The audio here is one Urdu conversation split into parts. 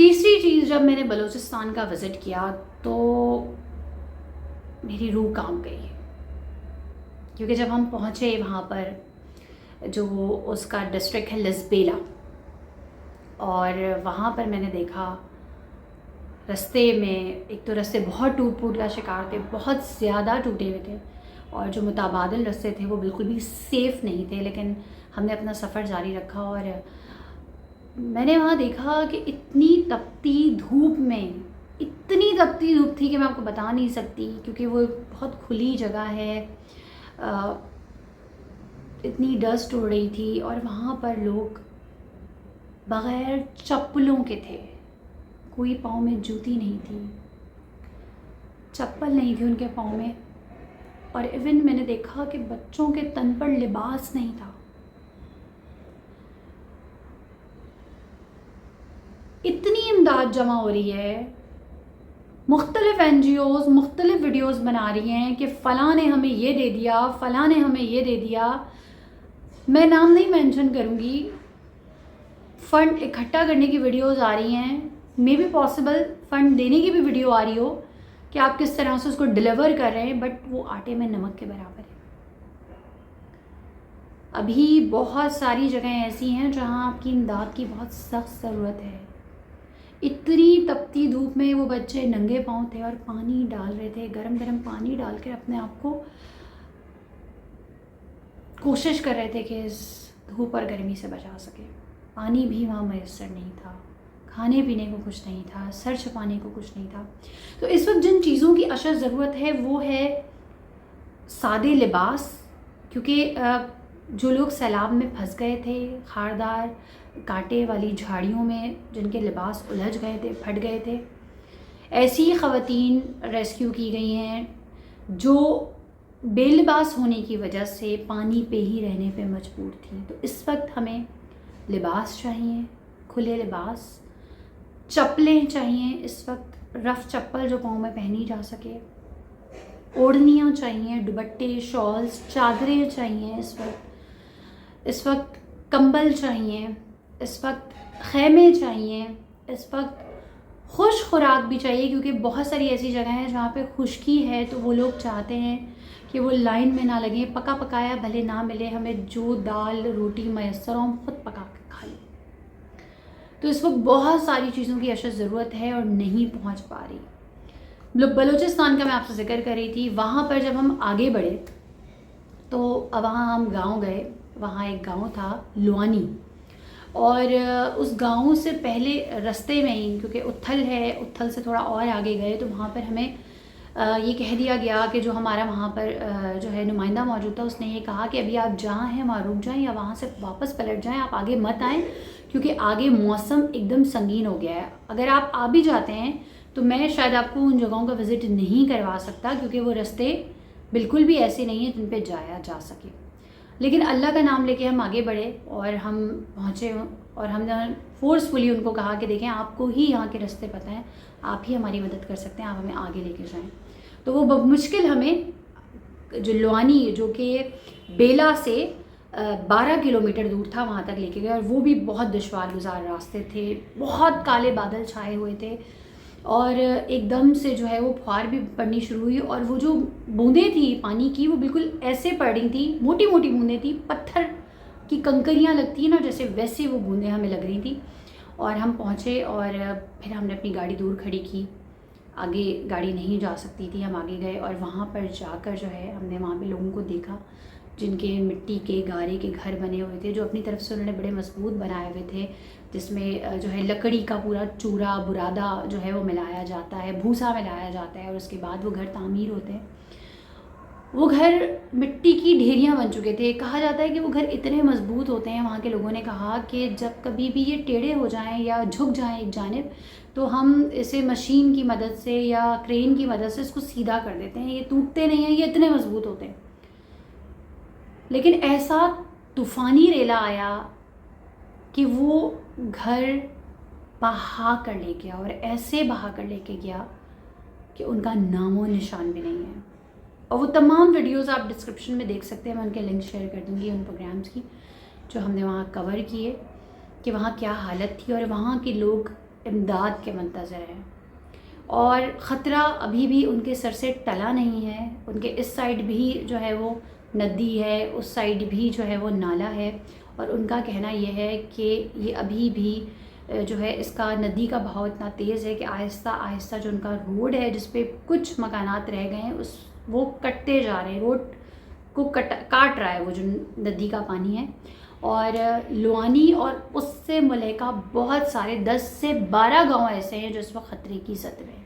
تیسری چیز، جب میں نے بلوچستان کا وزٹ کیا تو میری روح کانپ گئی، کیونکہ جب ہم پہنچے وہاں پر، جو اس کا ڈسٹرکٹ ہے لسبیلا، اور وہاں پر میں نے دیکھا رستے میں، ایک تو رستے بہت ٹوٹ پھوٹ کا شکار تھے، بہت زیادہ ٹوٹے ہوئے تھے، اور جو متبادل رستے تھے وہ بالکل بھی سیف نہیں تھے، لیکن ہم نے اپنا سفر جاری رکھا۔ اور میں نے وہاں دیکھا کہ اتنی تپتی دھوپ میں، اتنی تپتی دھوپ تھی کہ میں آپ کو بتا نہیں سکتی، کیونکہ وہ بہت کھلی جگہ ہے، اتنی ڈسٹ اڑ رہی تھی، اور وہاں پر لوگ بغیر چپلوں کے تھے، کوئی پاؤں میں جوتی نہیں تھی، چپل نہیں تھی ان کے پاؤں میں، اور ایون میں نے دیکھا کہ بچوں کے تن پر لباس نہیں تھا۔ اتنی امداد جمع ہو رہی ہے، مختلف NGOs مختلف ویڈیوز بنا رہی ہیں کہ فلاں نے ہمیں یہ دے دیا، فلاں نے ہمیں یہ دے دیا، میں نام نہیں مینشن کروں گی، فنڈ اکٹھا کرنے کی ویڈیوز آ رہی ہیں، مے بی پاسبل فنڈ دینے کی بھی ویڈیو آ رہی ہو کہ آپ کس طرح سے اس کو ڈیلیور کر رہے ہیں، بٹ وہ آٹے میں نمک کے برابر ہے۔ ابھی بہت ساری جگہیں ایسی ہیں جہاں آپ کی امداد کی بہت سخت ضرورت ہے۔ اتنی تپتی دھوپ میں وہ بچے ننگے پاؤں تھے اور پانی ڈال رہے تھے، گرم گرم پانی ڈال کر اپنے آپ کو کوشش کر رہے تھے کہ اس دھوپ اور گرمی سے بچا سکے۔ پانی بھی وہاں میسر نہیں تھا، کھانے پینے کو کچھ نہیں تھا، سر چھپانے کو کچھ نہیں تھا۔ تو اس وقت جن چیزوں کی اشد ضرورت ہے وہ ہے سادے لباس، کیونکہ جو لوگ سیلاب میں پھنس گئے تھے، خاردار کانٹے والی جھاڑیوں میں، جن کے لباس الجھ گئے تھے، پھٹ گئے تھے، ایسی خواتین ریسکیو کی گئی ہیں جو بے لباس ہونے کی وجہ سے پانی پہ ہی رہنے پہ مجبور تھیں۔ تو اس وقت ہمیں لباس چاہیے، کھلے لباس، چپلیں چاہیے، اس وقت رف چپل جو پاؤں میں پہنی جا سکے، اوڑھنیاں چاہیے، دوپٹے، شالز، چادریں چاہیے، اس وقت کمبل چاہیے، اس وقت خیمے چاہیے، اس وقت خوش خوراک بھی چاہیے، کیونکہ بہت ساری ایسی جگہیں ہیں جہاں پہ خشکی ہے، تو وہ لوگ چاہتے ہیں کہ وہ لائن میں نہ لگیں، پکا پکایا بھلے نہ ملے، ہمیں جو دال روٹی میسر ہو ہم خود پکا کے کھا لیں۔ تو اس وقت بہت ساری چیزوں کی اشد ضرورت ہے اور نہیں پہنچ پا رہی۔ بلوچستان کا میں آپ سے ذکر کر رہی تھی، وہاں پر جب ہم آگے بڑھے تو وہاں ہم گاؤں گئے، وہاں ایک گاؤں تھا لوانی، اور اس گاؤں سے پہلے رستے میں ہی، کیونکہ اتھل ہے، اتھل سے تھوڑا اور آگے گئے تو وہاں پر ہمیں یہ کہہ دیا گیا کہ جو ہمارا وہاں پر جو ہے نمائندہ موجود تھا، اس نے یہ کہا کہ ابھی آپ جہاں ہیں وہاں رک جائیں یا وہاں سے واپس پلٹ جائیں، آپ آگے مت آئیں، کیونکہ آگے موسم ایک دم سنگین ہو گیا ہے۔ اگر آپ آ بھی جاتے ہیں تو میں شاید آپ کو ان جگہوں کا وزٹ نہیں کروا سکتا، کیونکہ وہ رستے بالکل بھی ایسے نہیں ہیں جن پہ جایا جا سکے۔ لیکن اللہ کا نام لے کے ہم آگے بڑھے اور ہم پہنچے، اور ہم نے فورسفلی ان کو کہا کہ دیکھیں آپ کو ہی یہاں کے رستے پتہ ہیں، آپ ہی ہماری مدد کر سکتے ہیں، آپ ہمیں آگے لے کے جائیں۔ تو وہ بمشکل ہمیں جو لوانی، جو کہ بیلا سے 12 کلومیٹر دور تھا، وہاں تک لے کے گئے، اور وہ بھی بہت دشوار گزار راستے تھے، بہت کالے بادل چھائے ہوئے تھے، اور ایک دم سے جو ہے وہ پھوار بھی پڑنی شروع ہوئی، اور وہ جو بوندیں تھیں پانی کی وہ بالکل ایسے پڑ رہی تھیں، موٹی موٹی بوندیں تھیں، پتھر کی کنکریاں لگتی ہیں نا جیسے، ویسے وہ بوندیں ہمیں لگ رہی تھیں۔ اور ہم پہنچے، اور پھر ہم نے اپنی گاڑی دور کھڑی کی، آگے گاڑی نہیں جا سکتی تھی، ہم آگے گئے، اور وہاں پر جا کر جو ہے ہم نے وہاں پہ لوگوں کو دیکھا جن کے مٹی کے گارے کے گھر بنے ہوئے تھے، جو اپنی طرف سے انہوں نے بڑے مضبوط بنائے ہوئے تھے، جس میں جو ہے لکڑی کا پورا چورا برادہ جو ہے وہ ملایا جاتا ہے، بھوسا ملایا جاتا ہے، اور اس کے بعد وہ گھر تعمیر ہوتے ہیں۔ وہ گھر مٹی کی ڈھیریاں بن چکے تھے، کہا جاتا ہے کہ وہ گھر اتنے مضبوط ہوتے ہیں، وہاں کے لوگوں نے کہا کہ جب کبھی بھی یہ ٹیڑھے ہو جائیں یا جھک جائیں ایک جانب، تو ہم اسے مشین کی مدد سے یا کرین کی مدد سے اس کو سیدھا کر دیتے ہیں، یہ ٹوٹتے نہیں ہیں، یہ اتنے مضبوط ہوتے ہیں۔ لیکن ایسا طوفانی ریلا آیا کہ وہ گھر بہا کر لے گیا، اور ایسے بہا کر لے کے گیا کہ ان کا نام و نشان بھی نہیں ہے۔ اور وہ تمام ویڈیوز آپ ڈسکرپشن میں دیکھ سکتے ہیں، میں ان کے لنک شیئر کر دوں گی ان پروگرامز کی جو ہم نے وہاں کور کیے، کہ وہاں کیا حالت تھی، اور وہاں کے لوگ امداد کے منتظر ہیں، اور خطرہ ابھی بھی ان کے سر سے ٹلا نہیں ہے۔ ان کے اس سائڈ بھی جو ہے وہ ندی ہے، اس سائڈ بھی جو ہے وہ نالا ہے، اور ان کا کہنا یہ ہے کہ یہ ابھی بھی جو ہے اس کا ندی کا بہاؤ اتنا تیز ہے کہ آہستہ آہستہ جو ان کا روڈ ہے جس پہ کچھ مکانات رہ گئے ہیں وہ کٹتے جا رہے ہیں، روڈ کو کاٹ رہا ہے وہ جو ندی کا پانی ہے۔ اور لوانی اور اس سے ملحقہ بہت سارے 10 سے 12 گاؤں ایسے ہیں جو اس وقت خطرے کی زد میں ہیں،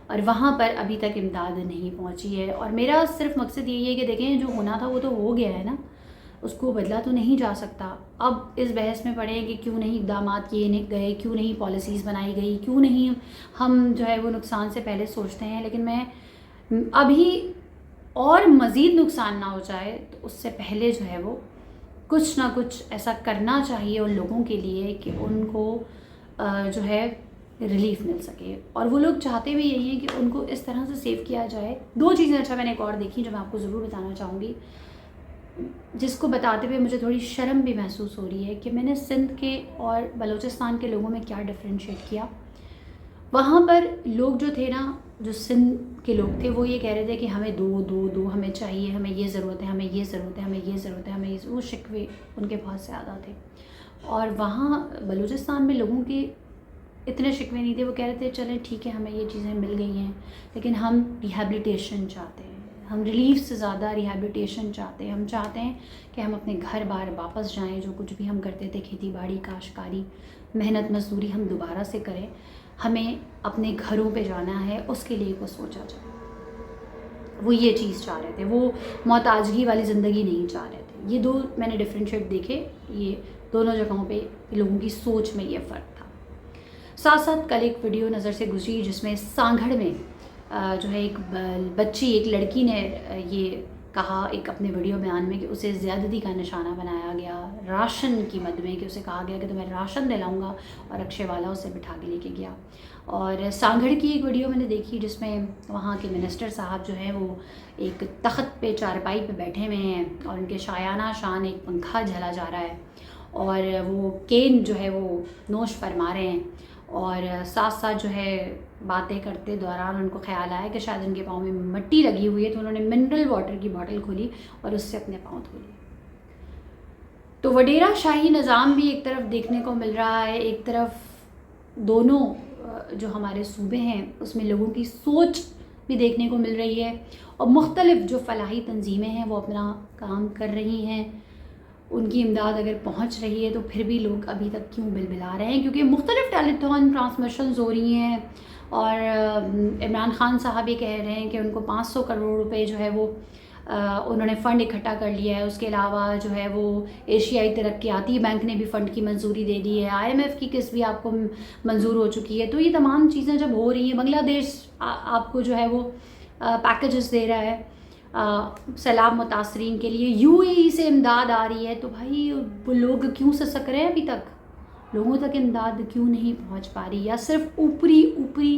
اور وہاں پر ابھی تک امداد نہیں پہنچی ہے۔ اور میرا صرف مقصد یہی ہے کہ دیکھیں جو ہونا تھا وہ تو ہو گیا ہے نا، اس کو بدلا تو نہیں جا سکتا۔ اب اس بحث میں پڑے کہ کیوں نہیں اقدامات کیے گئے، کیوں نہیں پالیسیز بنائی گئی، کیوں نہیں ہم جو ہے وہ نقصان سے پہلے سوچتے ہیں، لیکن میں ابھی اور مزید نقصان نہ ہو جائے تو اس سے پہلے جو ہے وہ کچھ نہ کچھ ایسا کرنا چاہیے ان لوگوں کے لیے کہ ان کو جو ہے ریلیف مل سکے۔ اور وہ لوگ چاہتے بھی یہی ہیں کہ ان کو اس طرح سے سیو کیا جائے۔ 2 چیزیں اچھا میں نے ایک اور دیکھی جو میں آپ کو ضرور بتانا چاہوں گی، جس کو بتاتے ہوئے مجھے تھوڑی شرم بھی محسوس ہو رہی ہے کہ میں نے سندھ کے اور بلوچستان کے لوگوں میں کیا ڈفرینشیٹ کیا۔ وہاں پر لوگ جو تھے نا، جو سندھ کے لوگ تھے، وہ یہ کہہ رہے تھے کہ ہمیں دو ہمیں چاہیے، ہمیں یہ ضرورت ہے، ہمیں یہ ضرورت ہے، ہمیں یہ ضرورت ہے، ہمیں یہ، وہ شکوے ان کے بہت زیادہ تھے۔ اور وہاں بلوچستان میں لوگوں کے اتنے شکوے نہیں تھے، وہ کہہ رہے تھے چلیں ٹھیک ہے ہمیں یہ چیزیں مل گئی ہیں لیکن ہم ریہیبلیٹیشن چاہتے ہیں، ہم ریلیف سے زیادہ ریہیبلیٹیشن چاہتے ہیں، ہم چاہتے ہیں کہ ہم اپنے گھر بار واپس جائیں، جو کچھ بھی ہم کرتے تھے کھیتی باڑی، کاشتکاری، محنت مزدوری، ہم دوبارہ سے کریں، ہمیں اپنے گھروں پہ جانا ہے، اس کے لیے کو سوچا جائے۔ وہ یہ چیز چاہ رہے تھے، وہ محتاجگی والی زندگی نہیں چاہ رہے تھے۔ یہ 2 میں نے ڈفرینشیٹ دیکھے، یہ دونوں جگہوں پہ لوگوں کی سوچ میں یہ فرق تھا۔ ساتھ ساتھ کل ایک ویڈیو نظر سے گزری جس میں سانگھڑ میں جو ہے ایک بچی، ایک لڑکی نے یہ کہا ایک اپنے ویڈیو بیان میں کہ اسے زیادتی کا نشانہ بنایا گیا راشن کی مد میں، کہ اسے کہا گیا کہ تمہیں راشن دلاؤں گا، اور رکشے والا اسے بٹھا کے لے کے گیا۔ اور سانگھڑ کی ایک ویڈیو میں نے دیکھی جس میں وہاں کے منسٹر صاحب جو ہیں وہ ایک تخت پہ، چارپائی پہ بیٹھے ہوئے ہیں، اور ان کے شایانہ شان ایک پنکھا جھلا جا رہا ہے، اور وہ کین جو ہے وہ نوش فرما رہے ہیں، اور ساتھ ساتھ جو ہے باتیں کرتے دوران ان کو خیال آیا کہ شاید ان کے پاؤں میں مٹی لگی ہوئی ہے، تو انہوں نے منرل واٹر کی بوٹل کھولی اور اس سے اپنے پاؤں دھو لیے۔ تو وڈیرا شاہی نظام بھی ایک طرف دیکھنے کو مل رہا ہے، ایک طرف دونوں جو ہمارے صوبے ہیں اس میں لوگوں کی سوچ بھی دیکھنے کو مل رہی ہے، اور مختلف جو فلاحی تنظیمیں ہیں وہ اپنا کام کر رہی ہیں، ان کی امداد اگر پہنچ رہی ہے تو پھر بھی لوگ ابھی تک کیوں بلبلا رہے ہیں؟ کیونکہ مختلف ٹیلیتھون ٹرانسمیشنز ہو رہی ہیں، اور عمران خان صاحب یہ کہہ رہے ہیں کہ ان کو 500 کروڑ روپے جو ہے وہ انہوں نے فنڈ اکٹھا کر لیا ہے۔ اس کے علاوہ جو ہے وہ ایشیائی ترقیاتی بینک نے بھی فنڈ کی منظوری دے دی ہے، IMF کی قسط بھی آپ کو منظور ہو چکی ہے۔ تو یہ تمام چیزیں جب ہو رہی ہیں، بنگلہ دیش آپ کو جو ہے وہ پیکیجز دے رہا ہے سیلاب متاثرین کے لیے، UAE سے امداد آ رہی ہے، تو بھائی وہ لوگ کیوں سسک رہے ہیں؟ ابھی تک لوگوں تک امداد کیوں نہیں پہنچ پا رہی؟ یا صرف اوپری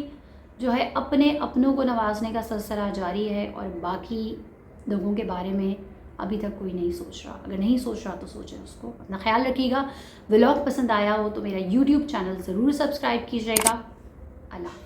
جو ہے اپنے اپنوں کو نوازنے کا سلسلہ جاری ہے، اور باقی لوگوں کے بارے میں ابھی تک کوئی نہیں سوچ رہا؟ اگر نہیں سوچ رہا تو سوچیں، اس کو اپنا خیال رکھیے گا۔ ولاگ پسند آیا ہو تو میرا YouTube چینل ضرور سبسکرائب کیجیے گا۔ اللہ